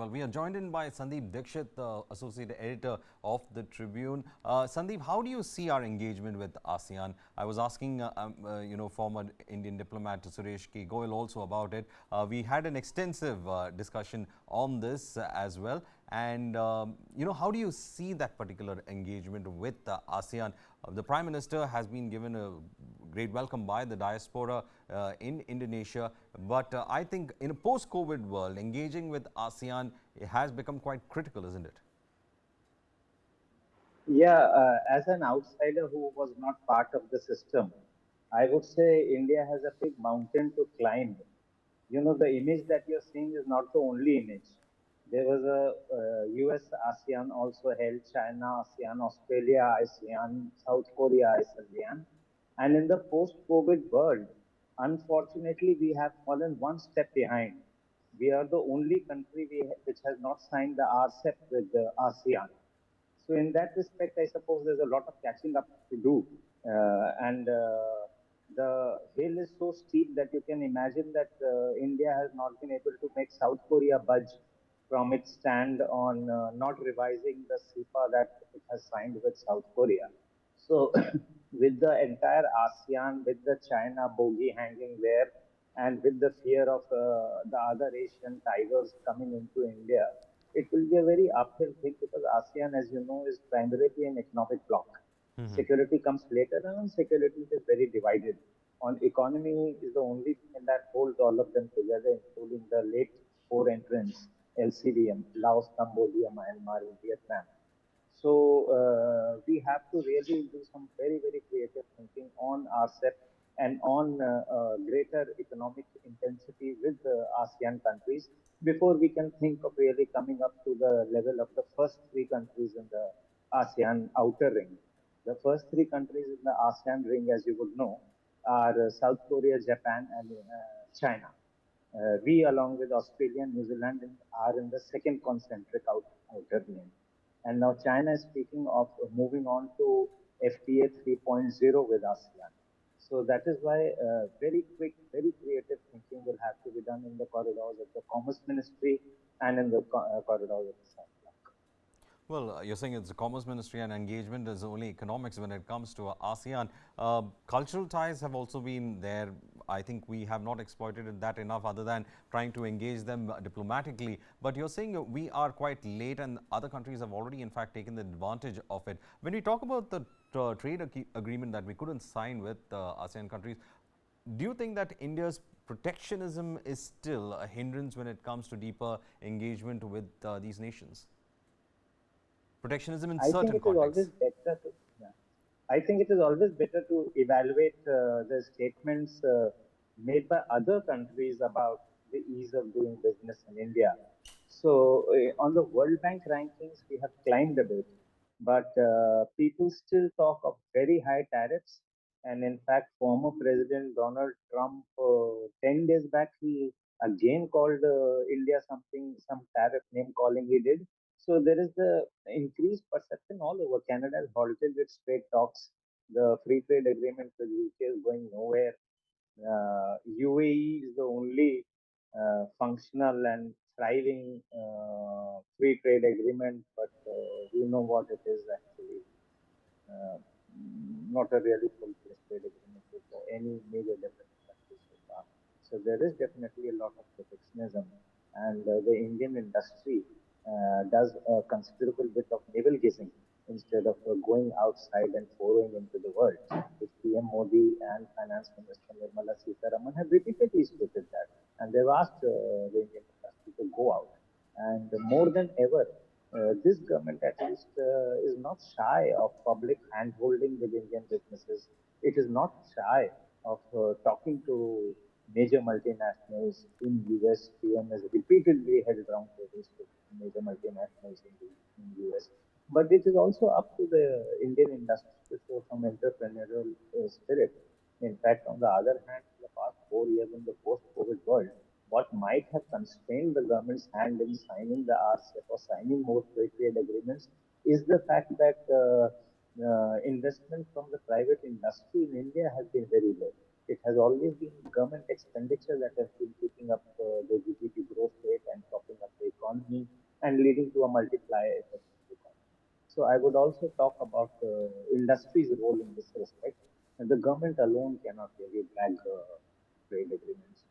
Well, we are joined in by Sandeep Dixit, the Associate Editor of the Tribune. Sandeep, how do you see our engagement with ASEAN? I was asking, former Indian diplomat Suresh K. Goyal also about it. We had an extensive discussion on this as well. And, how do you see that particular engagement with ASEAN? The Prime Minister has been given a great welcome by the diaspora in Indonesia. But I think in a post-COVID world, engaging with ASEAN has become quite critical, isn't it? Yeah, as an outsider who was not part of the system, I would say India has a big mountain to climb. You know, the image that you're seeing is not the only image. There was a US ASEAN also held, China ASEAN, Australia ASEAN, South Korea ASEAN. And in the post-COVID world, unfortunately, we have fallen one step behind. We are the only country which has not signed the RCEP with the ASEAN. So in that respect, I suppose there's a lot of catching up to do. And the hill is so steep that you can imagine that India has not been able to make South Korea budge from its stand on not revising the CEPA that it has signed with South Korea. So with the entire ASEAN, with the China bogey hanging there, and with the fear of the other Asian tigers coming into India, it will be a very uphill thing because ASEAN, as you know, is primarily an economic bloc. Security comes later, and on security it is very divided. On economy is the only thing that holds all of them together, including the late four entrants, LCVM, Laos, Cambodia, Myanmar, and Vietnam. So we have to really do some very, very creative thinking on RCEP and on greater economic intensity with the ASEAN countries before we can think of really coming up to the level of the first three countries in the ASEAN outer ring. The first three countries in the ASEAN ring, as you would know, are South Korea, Japan, and China. We, along with Australia and New Zealand, are in the second concentric outer ring. And now China is speaking of moving on to FTA 3.0 with ASEAN. So that is why very quick, very creative thinking will have to be done in the corridors of the Commerce Ministry and in the corridors of the South Bloc. Well, you're saying it's the Commerce Ministry and engagement is only economics when it comes to ASEAN. Cultural ties have also been there. I think we have not exploited that enough other than trying to engage them diplomatically. But you're saying we are quite late and other countries have already in fact taken the advantage of it. When we talk about the trade agreement that we couldn't sign with ASEAN countries, do you think that India's protectionism is still a hindrance when it comes to deeper engagement with these nations? Protectionism in I think certain it is always contexts. better to, yeah. I think it is always better to evaluate the statements made by other countries about the ease of doing business in India. So, on the World Bank rankings, we have climbed a bit, but people still talk of very high tariffs. And in fact, former President Donald Trump, 10 days back, he again called India something, some tariff name calling he did. So there is the increased perception all over. Canada has halted its trade talks. The free trade agreement with UK is going nowhere. UAE is the only functional and thriving free trade agreement, but we know what it is actually. Uh, Not a really full-fledged trade agreement with any major developing country so far. So there is definitely a lot of protectionism, and the Indian industry does a considerable bit of navel gazing instead of going outside and foraying into the world. Which PM Modi and Finance Minister Nirmala Sitharaman have repeatedly stated that, and they've asked the Indian industry to go out. And more than ever, this government at least is not shy of public hand-holding with Indian businesses. It is not shy of talking to major multinationals in US. PM has repeatedly held roundtables with major multinationals in US. But it is also up to the Indian industry to show some entrepreneurial spirit. In fact, on the other hand, in the past 4 years in the post-COVID world, what might have constrained the government's hand in signing the RCEP or signing more free trade agreements is the fact that investment from the private industry in India has been very low. It has always been government expenditure that has been keeping up the GDP growth rate and propping up the economy. economy and leading to a multiplier effect in the economy. So I would also talk about industry's role in this respect. And the government alone cannot really blag trade agreements.